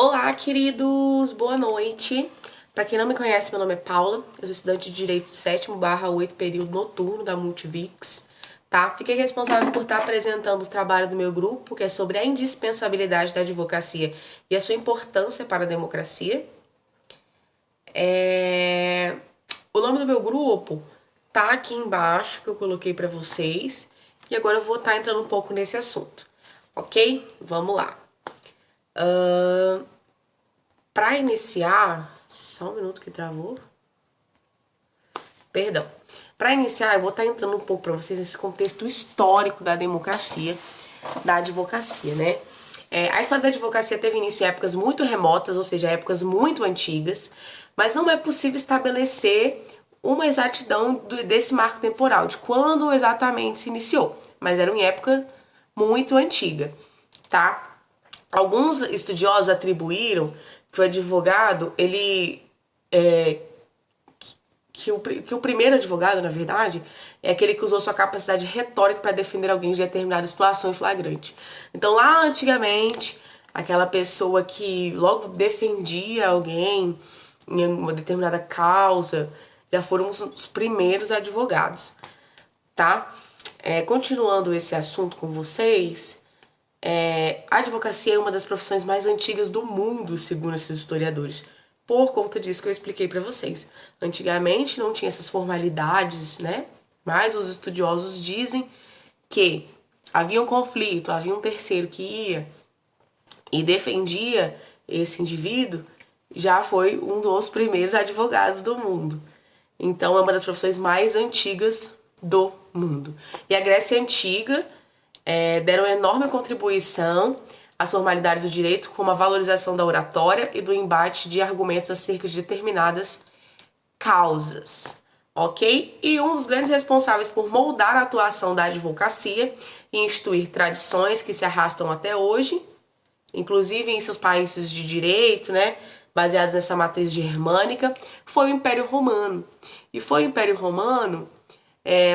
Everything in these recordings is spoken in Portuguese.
Olá, queridos! Boa noite! Para quem não me conhece, meu nome é Paula, eu sou estudante de Direito 7º/8º período noturno da Multivix, tá? Fiquei responsável por estar apresentando o trabalho do meu grupo, que é sobre a indispensabilidade da advocacia e a sua importância para a democracia. O nome do meu grupo tá aqui embaixo, que eu coloquei para vocês, e agora eu vou estar entrando um pouco nesse assunto, ok? Vamos lá. Para iniciar, só um minuto que travou. Perdão. Para iniciar, eu vou estar entrando um pouco para vocês nesse contexto histórico da democracia, da advocacia, né? A história da advocacia teve início em épocas muito remotas, ou seja, épocas muito antigas, mas não é possível estabelecer uma exatidão desse marco temporal, de quando exatamente se iniciou, mas era em época muito antiga, tá? Alguns estudiosos atribuíram que o advogado, que o primeiro advogado, na verdade, é aquele que usou sua capacidade retórica para defender alguém de determinada situação em flagrante. Então, lá antigamente, aquela pessoa que logo defendia alguém em uma determinada causa, já foram os primeiros advogados, tá? Continuando esse assunto com vocês, a advocacia é uma das profissões mais antigas do mundo, segundo esses historiadores. Por conta disso que eu expliquei para vocês. Antigamente não tinha essas formalidades, né? Mas os estudiosos dizem que havia um conflito, havia um terceiro que ia e defendia esse indivíduo, já foi um dos primeiros advogados do mundo. Então é uma das profissões mais antigas do mundo. E a Grécia Antiga deram enorme contribuição às formalidades do direito, como a valorização da oratória e do embate de argumentos acerca de determinadas causas, ok? E um dos grandes responsáveis por moldar a atuação da advocacia e instituir tradições que se arrastam até hoje, inclusive em seus países de direito, né, baseados nessa matriz germânica, foi o Império Romano. E foi o Império Romano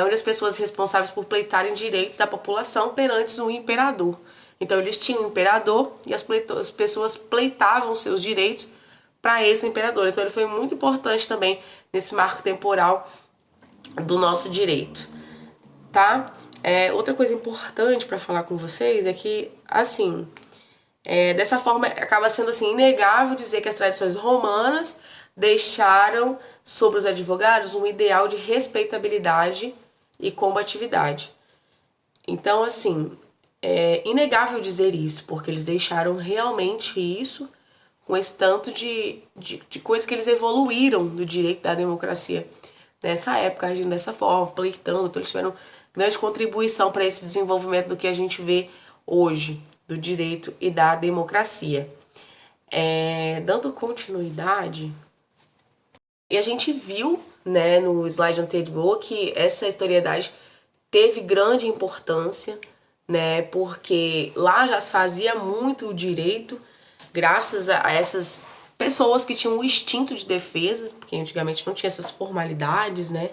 onde as pessoas responsáveis por pleitarem direitos da população perante o imperador. Então eles tinham um imperador e as pessoas pleitavam seus direitos para esse imperador. Então ele foi muito importante também nesse marco temporal do nosso direito, tá? Outra coisa importante para falar com vocês é que, assim, dessa forma acaba sendo assim inegável dizer que as tradições romanas deixaram sobre os advogados um ideal de respeitabilidade e combatividade. Então, assim, é inegável dizer isso, porque eles deixaram realmente isso com esse tanto de coisa que eles evoluíram do direito da democracia nessa época, agindo dessa forma, pleitando. Então, eles tiveram grande contribuição para esse desenvolvimento do que a gente vê hoje, do direito e da democracia. Dando continuidade, e a gente viu, né, no slide anterior que essa historiedade teve grande importância, né, porque lá já se fazia muito o direito graças a essas pessoas que tinham o instinto de defesa, porque antigamente não tinha essas formalidades, né,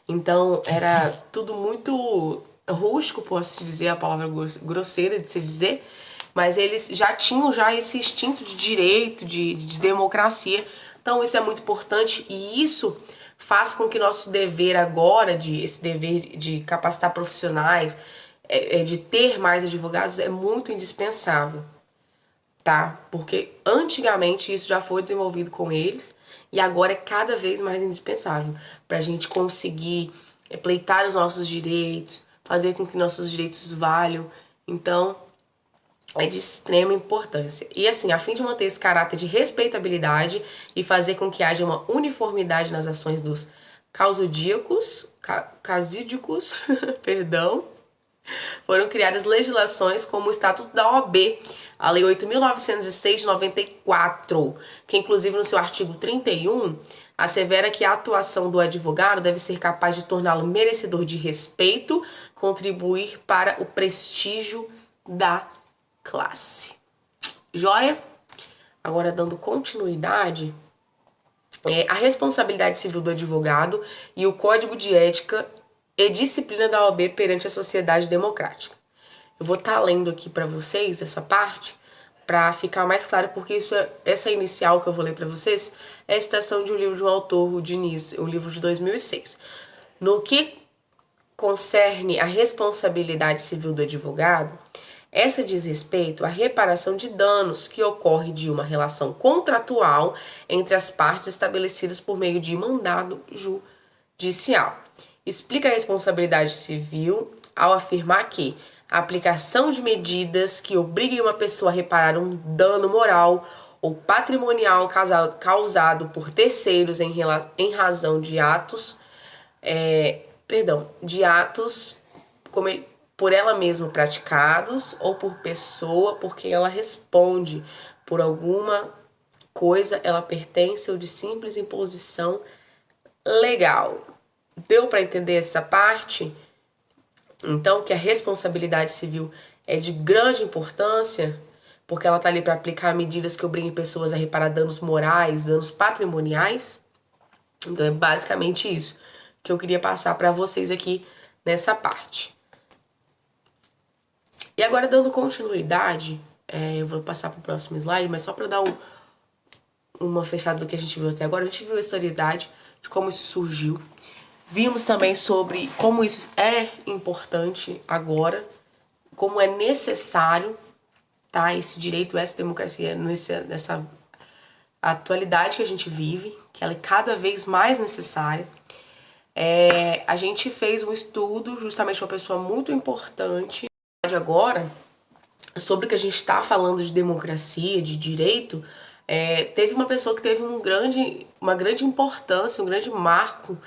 então era tudo muito rústico, posso dizer a palavra grosseira de se dizer, mas eles já tinham esse instinto de direito, de democracia. Então isso é muito importante e isso faz com que nosso dever agora, esse dever de capacitar profissionais, de ter mais advogados, é muito indispensável, tá? Porque antigamente isso já foi desenvolvido com eles e agora é cada vez mais indispensável para a gente conseguir pleitar os nossos direitos, fazer com que nossos direitos valham. Então, é de extrema importância. E assim, a fim de manter esse caráter de respeitabilidade e fazer com que haja uma uniformidade nas ações dos causídicos, perdão, foram criadas legislações como o Estatuto da OAB, a Lei 8.906 de 94, que inclusive no seu artigo 31 assevera que a atuação do advogado deve ser capaz de torná-lo merecedor de respeito, contribuir para o prestígio da classe. Joia? Agora, dando continuidade, a responsabilidade civil do advogado e o código de ética e disciplina da OAB perante a sociedade democrática. Eu vou estar lendo aqui para vocês essa parte para ficar mais claro, porque essa inicial que eu vou ler para vocês é a citação de um livro de um autor, o Diniz, um livro de 2006. No que concerne a responsabilidade civil do advogado, essa diz respeito à reparação de danos que ocorre de uma relação contratual entre as partes estabelecidas por meio de mandado judicial. Explica a responsabilidade civil ao afirmar que a aplicação de medidas que obriguem uma pessoa a reparar um dano moral ou patrimonial causado por terceiros em razão de atos por ela mesma praticados ou por pessoa por quem ela responde por alguma coisa, ela pertence ou de simples imposição legal. Deu para entender essa parte? Então, que a responsabilidade civil é de grande importância, porque ela está ali para aplicar medidas que obriguem pessoas a reparar danos morais, danos patrimoniais. Então, é basicamente isso que eu queria passar para vocês aqui nessa parte. E agora, dando continuidade, eu vou passar para o próximo slide, mas só para dar uma fechada do que a gente viu até agora. A gente viu a historicidade de como isso surgiu. Vimos também sobre como isso é importante agora, como é necessário, tá? Esse direito, essa democracia, nessa atualidade que a gente vive, que ela é cada vez mais necessária. A gente fez um estudo justamente com uma pessoa muito importante agora, sobre o que a gente está falando de democracia, de direito. Teve uma pessoa que teve uma grande importância, um grande marco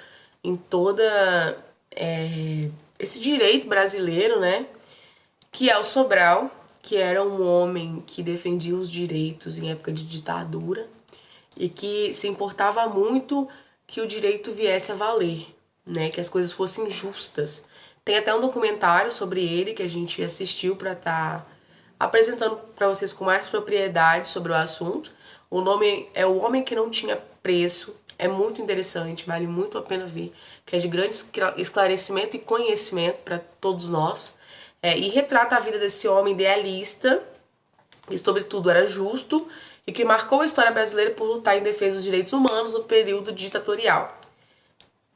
em toda esse direito brasileiro, né? Que é o Sobral, que era um homem que defendia os direitos em época de ditadura e que se importava muito que o direito viesse a valer, né? Que as coisas fossem justas. Tem até um documentário sobre ele que a gente assistiu para estar apresentando para vocês com mais propriedade sobre o assunto. O nome é O Homem que Não Tinha Preço. É muito interessante, vale muito a pena ver, que é de grande esclarecimento e conhecimento para todos nós. E retrata a vida desse homem idealista, que sobretudo era justo, e que marcou a história brasileira por lutar em defesa dos direitos humanos no período ditatorial,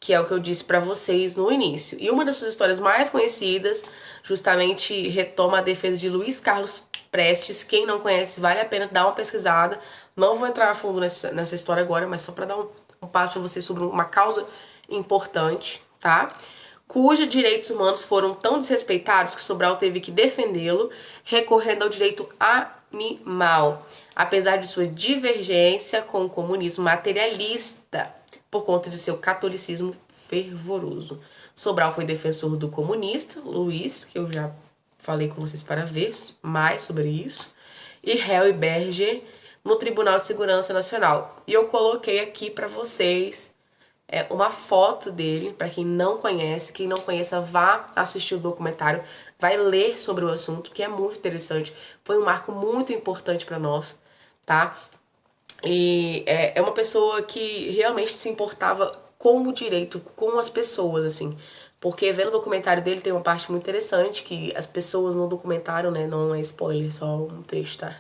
que é o que eu disse para vocês no início. E uma das suas histórias mais conhecidas justamente retoma a defesa de Luiz Carlos Prestes. Quem não conhece, vale a pena dar uma pesquisada. Não vou entrar a fundo nessa história agora, mas só para dar um passo para vocês sobre uma causa importante, tá? Cujos direitos humanos foram tão desrespeitados que Sobral teve que defendê-lo, recorrendo ao direito animal, apesar de sua divergência com o comunismo materialista, por conta de seu catolicismo fervoroso. Sobral foi defensor do comunista, Luiz, que eu já falei com vocês para ver mais sobre isso, e réu e Berger no Tribunal de Segurança Nacional. E eu coloquei aqui para vocês uma foto dele, para quem não conhece. Quem não conheça, vá assistir o documentário, vai ler sobre o assunto, que é muito interessante. Foi um marco muito importante para nós, tá? E é uma pessoa que realmente se importava com o direito, com as pessoas, assim. Porque vendo o documentário dele tem uma parte muito interessante, que as pessoas no documentário, né, não é spoiler, só um trecho, tá?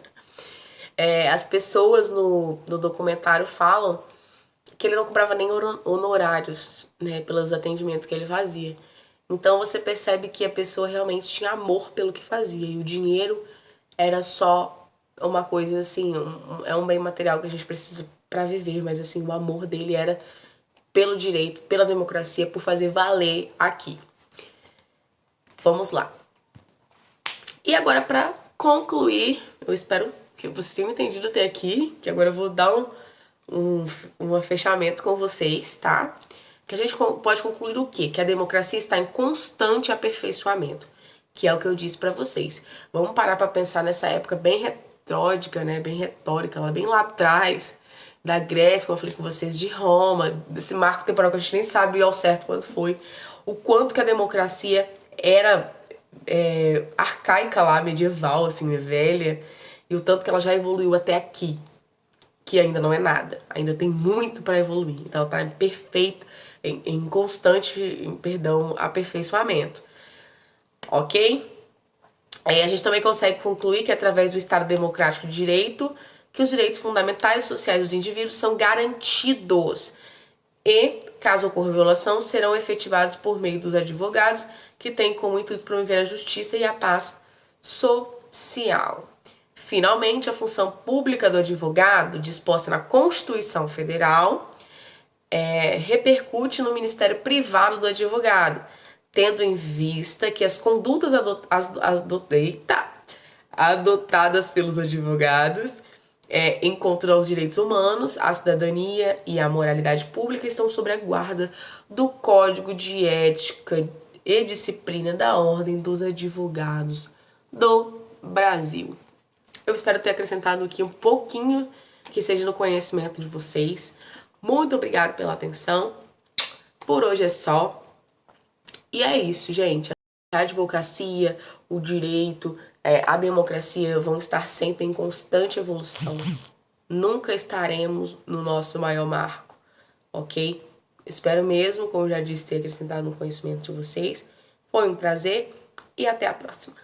As pessoas no documentário falam que ele não cobrava nem honorários, né, pelos atendimentos que ele fazia. Então você percebe que a pessoa realmente tinha amor pelo que fazia, e o dinheiro era só uma coisa assim, é um bem material que a gente precisa para viver, mas assim, o amor dele era pelo direito, pela democracia, por fazer valer aqui. Vamos lá. E agora, para concluir, eu espero que vocês tenham entendido até aqui, que agora eu vou dar um fechamento com vocês, tá? Que a gente pode concluir o quê? Que a democracia está em constante aperfeiçoamento, que é o que eu disse para vocês. Vamos parar para pensar nessa época bem retórica, né? Bem retórica, lá bem lá atrás, da Grécia, como eu falei com vocês, de Roma, desse marco temporal que a gente nem sabe ao certo quando foi, o quanto que a democracia era arcaica lá, medieval, assim, velha, e o tanto que ela já evoluiu até aqui, que ainda não é nada, ainda tem muito para evoluir. Então ela tá em perfeito, em constante, aperfeiçoamento. Ok? Aí a gente também consegue concluir que através do Estado Democrático de Direito, que os direitos fundamentais e sociais dos indivíduos são garantidos e, caso ocorra violação, serão efetivados por meio dos advogados, que têm como intuito promover a justiça e a paz social. Finalmente, a função pública do advogado, disposta na Constituição Federal, repercute no Ministério Privado do advogado, tendo em vista que as condutas adotadas pelos advogados encontro aos direitos humanos, à cidadania e à moralidade pública estão sob a guarda do Código de Ética e Disciplina da Ordem dos Advogados do Brasil. Eu espero ter acrescentado aqui um pouquinho que seja no conhecimento de vocês. Muito obrigada pela atenção. Por hoje é só. E é isso, gente. A advocacia, o direito, a democracia vão estar sempre em constante evolução. Nunca estaremos no nosso maior marco, ok? Espero mesmo, como já disse, ter acrescentado no conhecimento de vocês. Foi um prazer e até a próxima.